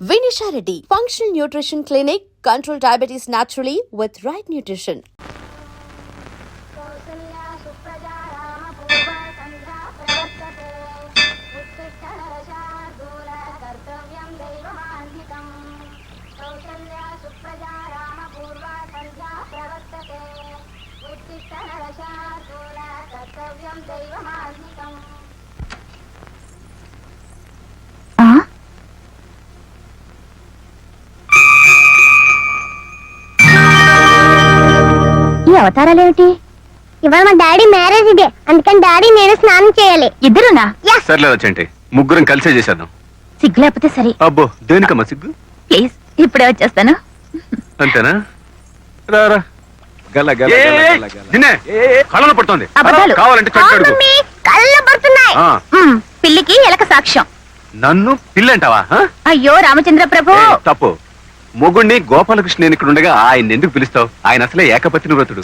Vinisha Reddy, Functional Nutrition Clinic, control diabetes naturally with right nutrition. ఈ అవతారాలేమిటి? ఇవాళ మా daddy marriage day, అందుకని daddy నేను స్నానం చేయాలి. ఇద్దరునా? సర్లే వచ్చేంటి, ముగ్గురం కలిసే చేసేద్దాం. సిగ్గు లేకపోతే సరే. అబ్బో, దేనికమ్మా సిగ్గు? ప్లీజ్, ఇప్పుడే వచ్చేస్తాను. అంతేనా? రారా. కళ్ళను పడుతోంది, కావాలంటే కళ్ళు పడుతున్నాయి. పిల్లికి ఎలక సాక్ష్యం. నన్ను పిల్లంటావా? అయ్యో రామచంద్ర ప్రభు, తప్పు. మొగుణ్ణి గోపాలకృష్ణ నేను ఇక్కడ ఉండగా ఆయన ఎందుకు పిలుస్తావు? ఆయన అసలే ఏకపత్ని వ్రతుడు.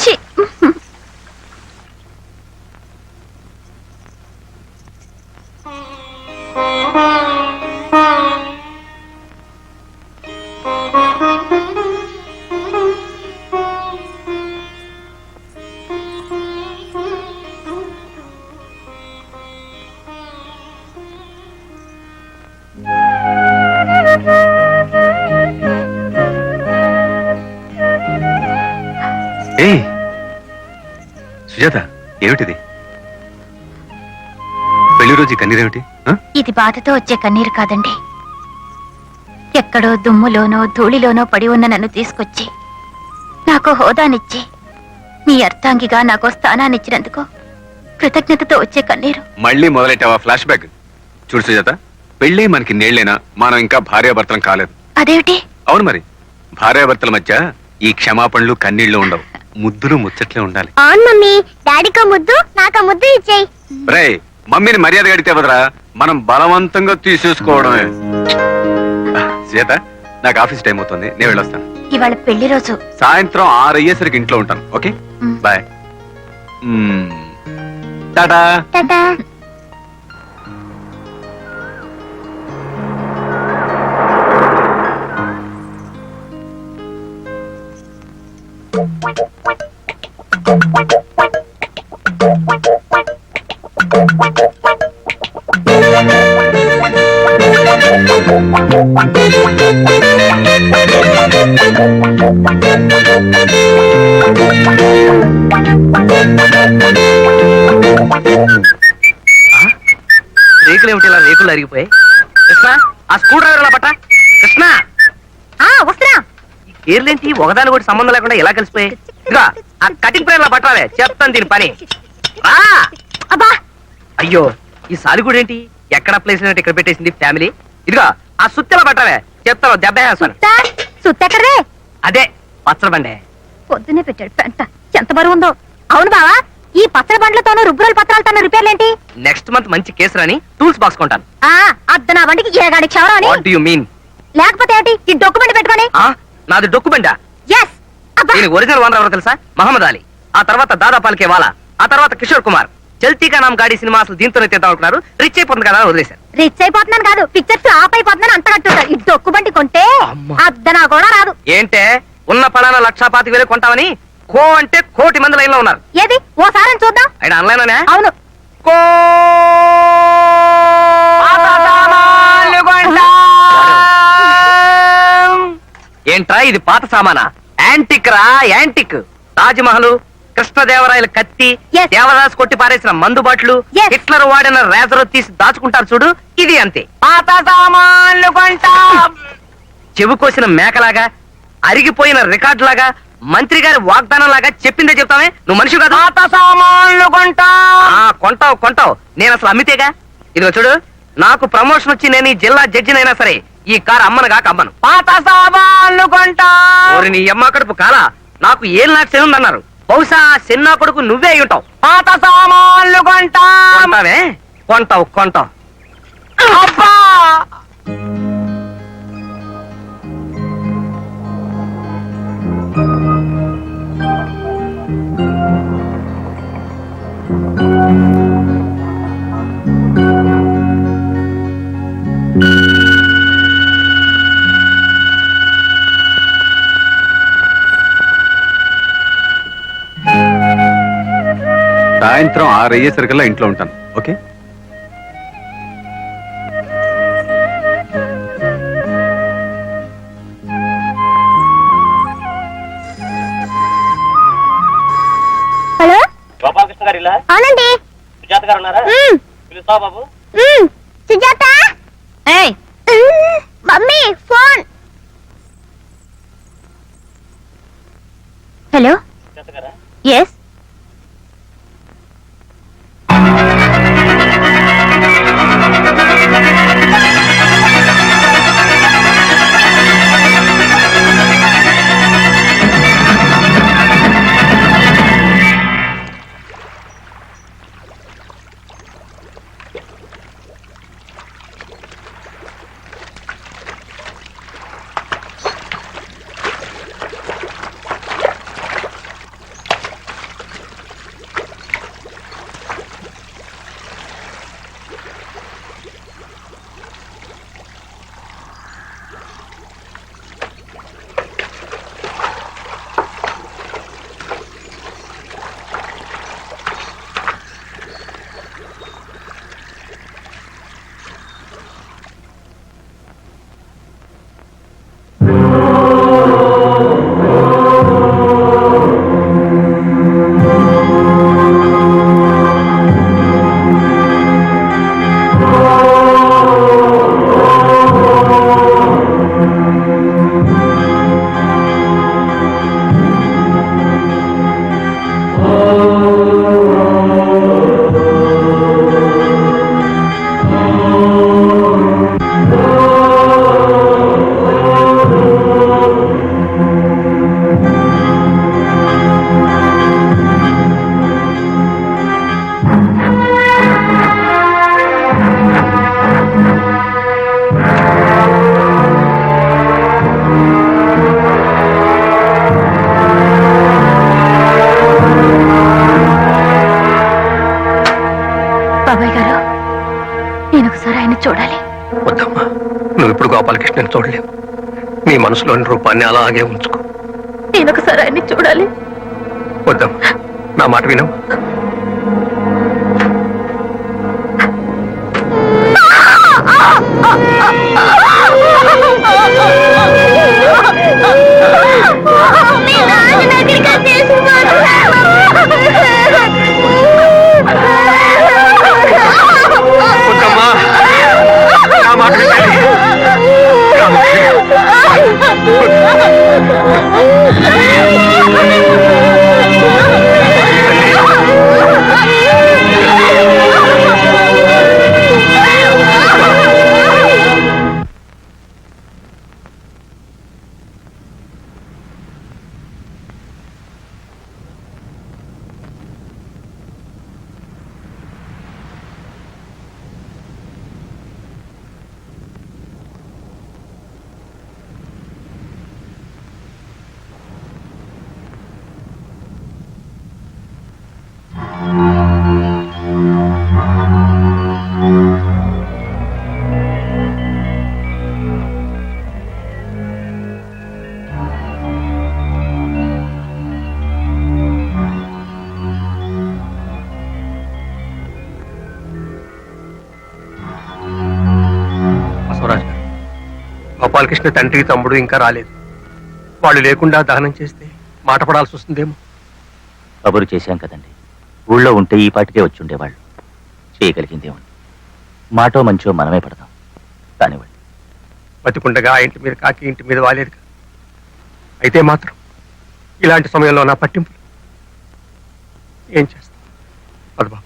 సుజాత, ఏమిటిది? పెళ్లి రోజు కన్నీరేమిటి? ఇది బాధతో వచ్చే కన్నీరు కాదండి. ఎక్కడో దుమ్ములోనో ధూళిలోనో పడి ఉన్న నన్ను తీసుకొచ్చి నాకు హోదానిచ్చి మీ అర్థాంగిగా నాకు స్థానాన్నిచ్చినందుకు కృతజ్ఞతతో వచ్చే కన్నీరు. మళ్ళీ మొదలెట్టావా ఫ్లాష్ బ్యాక్? చూడు సుజాత, పెళ్లి మనకి నేళ్లేనా, మనం ఇంకా భార్యాభర్తలం కాలేదు. అదేమిటి? అవును మరి, భార్యాభర్తల మధ్య ఈ క్షమాపణలు కన్నీళ్లు ఉండవు, ముద్దులు ముచ్చట్లే ఉండాలి. అవును మమ్మీ, డాడీకో ముద్దు నాకో ముద్దు ఇచ్చేయి. రే, మమ్మీని మర్యాద అడిగితే వదరా, మనం బలవంతంగా తీసేసుకోవడమే. సీత, నాకు ఆఫీస్ టైం అవుతుంది, నేను వెళ్ళొస్తాను. ఇవాళ పెళ్లి రోజు. సాయంత్రం 6 అయ్యేసరికి ఇంట్లో ఉంటాను. Okay, bye. టాటా. టాటా. రేకులు ఏమిటి ఇలా రేకులు అరిగిపోయాయి? కృష్ణ, ఆ స్క్రూ డ్రైవర్ పట్ట. కృష్ణ, వస్తున్నా. ఈ కేర్లేంటి ఒకదాని కూడా సంబంధం లేకుండా ఎలా కలిసిపోయాయి? ఇదిగా ఆ కటింగ్ ప్రేర్లా పట్టాలే, చెప్తాను దీని పని. అబ్బా, అయ్యో, ఈ సాలిగూడు ఏంటి ఎక్కడ ప్లేస్ ఇక్కడ పెట్టేసింది ఫ్యామిలీ. ఇదిగా ఆ సుత్తెలా పట్టాలే, చెప్తాను దెబ్బ వేస్తాను. సుత్తెక్కడే? అదే పచ్చడి బండే. పొద్దునే పెట్టాడు పెంట, ఎంత బరువు ఉందో. అవును బావా, ఈ పచ్చడి బండ్లతోనూ రుబ్బురోల పత్రాలతోనూ రిపేర్లేంటి? నెక్స్ట్ మంత్ మంచి కేసు రాని టూల్స్ బాక్స్ కొంటాను. అద్ద నా బండికి ఏగాడి క్షవరం అని. What do you mean? లేకపోతే ఏంటి, ఈ డొక్యుమెంట్ పెట్టుకొని. నాది డొక్యుమెంటా? yes. దీని ఒరిజినల్ ఓనర్ ఎవరో తెలుసా? మహమ్మద్ అలీ. ఆ తర్వాత దాదా పాల్కే వాలా, ఆ తర్వాత కిషోర్ కుమార్. చల్తీకా నామ్ గాడి సినిమా అసలు దీంతోనే తీద్దాం అనుకున్నారు. రిచ్ అయిపోతుంది కదా వదిలేశారు. రిచ్ అయిపోతున్నాను కాదు, పిక్చర్స్ ఆఫ్ అయిపోతున్నాను అంత కట్టుంటారు. ఈ డొక్యుమెంట్ కొంటే అద్ద నా కూడా రాదు. ఏంటే, ఉన్న పలానా 1,25,000 కొంటామని కో అంటే కోటి మంది లైన్ లో ఉన్నారు. ఏది ఓసారి చూద్దాం. ఆయన ఆన్లైన్. అవును. ఏంట్రా ఇది పాత సామానా? యాంటిక్ రా, యాంటిక్. తాజ్మహల్, కృష్ణదేవరాయల కత్తి, Yes. దేవదాస్ కొట్టి పారేసిన మందు బాట్లు, Yes. హిట్లర్ వాడిన రేజర్ తీసి దాచుకుంటారు చూడు, ఇది అంతే. పాత సామాన్లు కొంటాం. చెవి కోసిన మేకలాగా, అరిగిపోయిన రికార్డు లాగా, మంత్రి గారి వాగ్దానం లాగా చెప్పిందే చెప్తామే. నువ్వు మనిషి కాదు. పాత సామాన్లు కొంటావు కొంటావు, నేను అసలు అమ్మితేగా. ఇదిగో చూడు, నాకు ప్రమోషన్ వచ్చి నేను ఈ జిల్లా జడ్జినైనా సరే ఈ కారు అమ్మను కాక అమ్మను. పాత సామాన్లు కొంటా. నీ అమ్మ కడుపు కాలా, నాకు 7 లాక్స్ చెల్లుందన్నారు. బహుశా చిన్న కొడుకు నువ్వే అయి ఉంటావు. పాత సామాన్లు కొంటావే, కొంటావు. అబ్బా, సాయంత్రం 6 అయ్యేసరికల్లా ఇంట్లో ఉంటాను. ఓకే? హలో గోపాలకృష్ణ గారు ఇలా అవునండి. సుజాత గారు ఉన్నారా? పిలుస్తావా బాబు? Sujatha, mummy phone. Hello, Sujatha గారా? ఎస్. బాబాయ్ గారు, నేను ఒకసారి ఆయన చూడాలి. వద్దమ్మా, నువ్వు ఇప్పుడు గోపాలకృష్ణని చూడలేవు. నీ మనసులోని రూపాన్ని అలాగే ఉంచుకో. నేను ఒకసారి ఆయన్ని చూడాలి. వద్దమ్మా, నా మాట వినవు. వద్దమ్మా, నా మాట వినాలి. గోపాలకృష్ణ తండ్రి తమ్ముడు ఇంకా రాలేదు. వాళ్ళు లేకుండా దహనం చేస్తే మాట పడాల్సి వస్తుందేమో. కబురు చేశాం కదండి, ఊళ్ళో ఉంటే ఈ పాటికే వచ్చి ఉండేవాళ్ళు. చేయగలిగిందేమండి, మాటో మంచో మనమే పడదాం కానివ్వండి. బతికుండగా ఆ ఇంటి మీద కాకి ఇంటి మీద వాలేదు. అయితే మాత్రం ఇలాంటి సమయంలో నా పట్టింపు ఏం చేస్తాం? పదబా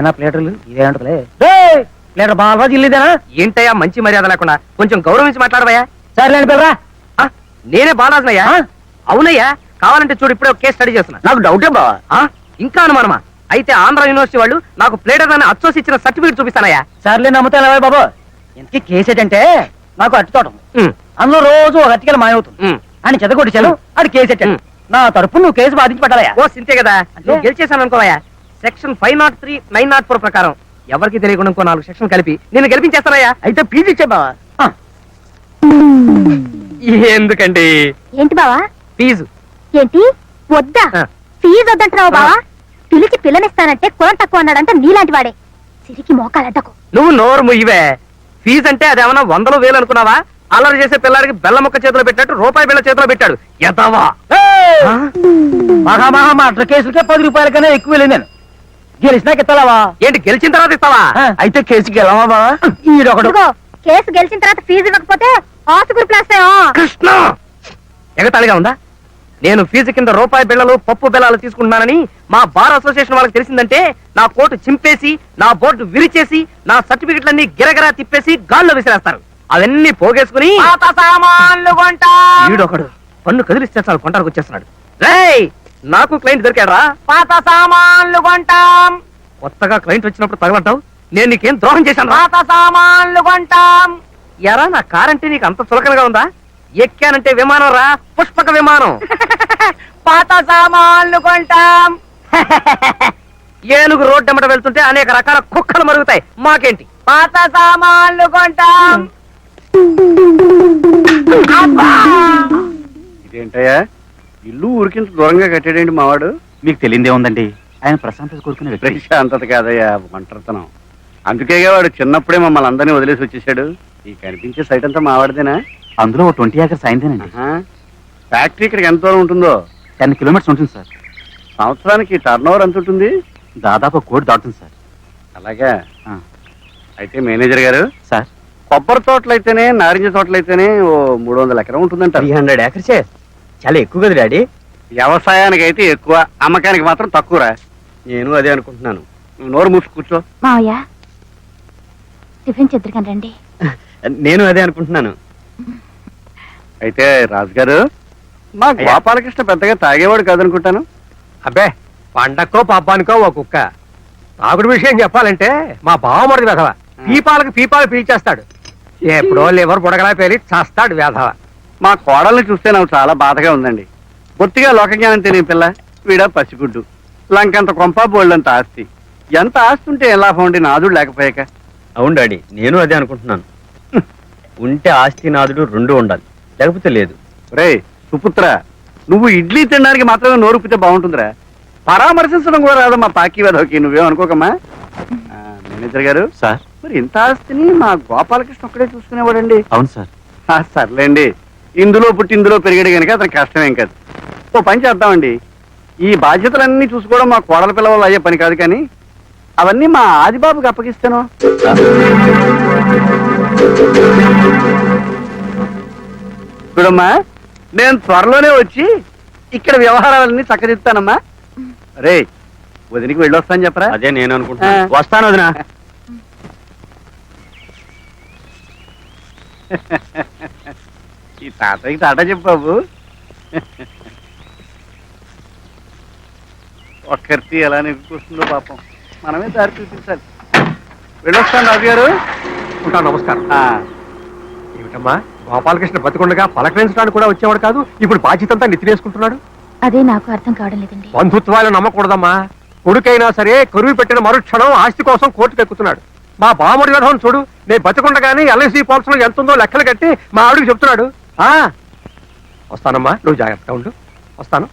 ఇదేనా ప్లేటర్లు ఇదేంటలే ప్లేటర్ బాలరాజు ఇల్లుదేనా ఏంటయ్యా మంచి మర్యాద లేకుండా కొంచెం గౌరవించి మాట్లాడవయ్యా సరేలేండి పిల్లరా నేనే బాలరాజునయ్యా అవునయ్యా కావాలంటే చూడు ఇప్పుడే కేసు స్టడీ చేస్తున్నా నాకు డౌటే బావా ఇంకా అనుమానమా అయితే ఆంధ్ర యూనివర్సిటీ వాళ్ళు నాకు ప్లేటర్ అని అచ్చోసి ఇచ్చిన సర్టిఫికేట్ చూపిస్తానయ్యా సర్లే నమ్ముతాను బాబు ఇంతకీ కేసు ఏంటంటే నాకు అట్టి తోటం అందులో రోజు ఒక అట్టికలు మాయవుతుంది అని చెదగొట్టించాను అది కేసు ఎట్టాను నా తరపు నువ్వు కేసు బాధించి పెట్టాలయా ఓ సింతే కదా నువ్వు గెలిచేశాను అనుకోవయ్యా సెక్షన్ 503 904 ప్రకారం ఎవరికి తెలియకుండా ఇంకో 4 సెక్షన్ కలిపి నేను గెలిపించేస్తానయ్యా అయితే ఫీజు ఇచ్చే బావా ఎందుకండి ఏంటి బావా ఫీజు ఏంటి వద్దా ఫీజు వద్దంటున్నావు బావా పిలిచి పిల్లనిస్తానంటే కులం తక్కువ అన్నాడంటే నీలాంటి వాడే సిరికి మోకాలడ్డకు నువ్వు నోరు ముయ్యవే ఫీజు అంటే అదేమన్నా 100,000 అనుకున్నావా అల్లరి చేసే పిల్లాడికి బెల్ల ముక్క చేతిలో పెట్టినట్టు రూపాయి బిళ్ళ చేతిలో పెట్టాడు ఎదవా మహా కేసులకే 10 రూపాయల కన్నా ఎక్కువ వెళ్ళి నేను గెలిచినాక ఇస్తావా ఏంటి గెలిచిన తర్వాత ఇస్తావా అయితే కేసుకి వెళ్ళవా బావా ఈడొకడు ఇదిగో, కేసు గెలిచిన తర్వాత ఫీజు ఇవ్వకపోతే ఆసుగురు ప్లాస్ కృష్ణ ఎగతాళిగా ఉందా నేను ఫీజు కింద రూపాయి బిళ్ళలు పప్పు బెల్లాలు తీసుకుంటున్నానని మా బార్ అసోసియేషన్ వాళ్ళకి తెలిసిందంటే నా కోటు చింపేసి నా బోర్డు విరిచేసి నా సర్టిఫికెట్లన్నీ గిరగిరా తిప్పేసి గాల్లో విసిరేస్తారు అవన్నీ పోగేసుకుని వీడొకడు పన్ను కదిలిస్తే చాలు కొంటానికి వచ్చేస్తున్నాడు రేయ్ నాకు క్లయింట్ దొరికాడా పాత సామాన్లు కొంటాం కొత్తగా క్లయింట్ వచ్చినప్పుడు తగలంటావు నేను నీకేం ద్రోహం చేశాను పాత సామాన్లు కొంటాం ఎరా నా కారంటే నీకు అంత చులకనగా ఉందా ఎక్కానంటే విమానం రా పుష్పక విమానం పాత సామాన్లు కొంటాం ఏనుగు రోడ్డు ఎమ్మట వెళ్తుంటే అనేక రకాల కుక్కలు మరుగుతాయి మాకేంటి పాత సామాన్లు కొంటాం ఇదేంటయ్యా ఇల్లు ఊరికింత దూరంగా కట్టాడేంటి మావాడు? మీకు తెలియదే ఉందండి, ఆయన ప్రశాంతత కోరుకునే వ్యక్తి. ప్రశాంతత కాదయ్యా, ఒంటరితనం. అందుకేగా వాడు చిన్నప్పుడే మమ్మల్ని అందరినీ వదిలేసి వచ్చేసాడు. ఈ కనిపించే సైట్ అంతా మావాడిదేనా? అందులో 20 ఏకర్స్ అయిందేనండి. ఫ్యాక్టరీ ఇక్కడికి ఎంత దూరం ఉంటుందో? 10 కిలోమీటర్స్ ఉంటుంది సార్. సంవత్సరానికి టర్న్ ఓవర్ ఎంత ఉంటుంది? దాదాపు 1 కోటి దాటుతుంది సార్. అలాగా? అయితే మేనేజర్ గారు సార్, కొబ్బరి తోటలు అయితేనే నారింజ తోటలు అయితేనే ఓ 300 ఎకరం ఉంటుందంట. 300 ఏకర్స్ చాలా ఎక్కువ కదా డాడీ. వ్యవసాయానికి అయితే ఎక్కువ, అమ్మకానికి మాత్రం తక్కువరా. నేను అదే అనుకుంటున్నాను. నువ్వు నోరు మూసి కూర్చో. మావయ్య టిఫిన్ చెద్దరుగాని రండి. నేను అదే అనుకుంటున్నాను. అయితే రాజుగారు, మా గోపాలకృష్ణ పెద్దగా తాగేవాడు కాదనుకుంటాను. అబ్బే, పండక్కో పబ్బానికో ఓ కుక్క. తాగుడు విషయం చెప్పాలంటే మా బావమరిది వెధవ పీపాలు పీల్చేస్తాడు. ఎప్పుడో లివర్ బుడగలా పేలి చస్తాడు వెధవ. మా కోడల్ని చూస్తే నాకు చాలా బాధగా ఉందండి. బొత్తిగా లోకజ్ఞానం తెలియని పిల్ల, వీడ పసిగుడ్డు, లంకంత కొంప బోళ్ళంత ఆస్తి. ఎంత ఆస్తి ఉంటే ఎలా లాభం నాదుడు లేకపోయాక? అవును డాడీ, నేను అదే అనుకుంటున్నాను. ఉంటే ఆస్తి నాదుడు 2 ఉండాలి, లేకపోతే లేదు. రే సుపుత్ర, నువ్వు ఇడ్లీ తినడానికి మాత్రమే నోరుపితే బాగుంటుందిరా. పరామర్శించడం కూడా రాదు మా పాకి వెధవకి. నువ్వేమనుకోకమ్మా. మేనేజర్ గారు సార్, మరి ఇంత ఆస్తిని మా గోపాలకృష్ణ ఒక్కడే చూసుకునేవాడండి. అవును సార్. సర్లేండి, ఇందులో పుట్టి ఇందులో పెరిగాడు కనుక అతనికి కష్టమేం కాదు. ఓ పని చేద్దామండి, ఈ బాధ్యతలన్నీ చూసుకోవడం మా కోడల పిల్లవాళ్ళు అయ్యే పని కాదు, కానీ అవన్నీ మా ఆదిబాబుకి అప్పగిస్తాను. చూడమ్మా, నేను త్వరలోనే వచ్చి ఇక్కడ వ్యవహారాలన్నీ చక్కదిస్తానమ్మా. రే, వదినికి వెళ్ళొస్తాను చెప్పరా? అదే నేను అనుకుంటున్నాను. వస్తాను వదినా. ఈ తాతయ్యకి టాటా చెప్పు బాబు. ఒక్కరితి ఎలా నెగ్గుకొస్తుందో పాపం, మనమే దారి చూపించాలి. వెళ్ళొస్తాను రాజు గారు. ఉంటాను, నమస్కారం. ఏమిటమ్మా, గోపాలకృష్ణ బతికుండగా పలకరించడానికి కూడా వచ్చేవాడు కాదు, ఇప్పుడు బాధ్యతంతా నెత్తినేసుకుంటున్నాడు. అదే నాకు అర్థం కావడం లేదండి. బంధుత్వాలు నమ్మకూడదమ్మా. కొడుకైనా సరే కరువు పెట్టిన మరుక్షణం ఆస్తి కోసం కోర్టుకు ఎక్కుతున్నాడు. మా బామడి విధం చూడు, నేను బతికుండగానే ఎల్ఐసి పాలసీలో ఎంత ఉందో లెక్కలు కట్టి మా ఆవిడికి చెప్తున్నాడు. వస్తానమ్మా, నువ్వు జాగ్రత్తగా ఉండు. వస్తాను.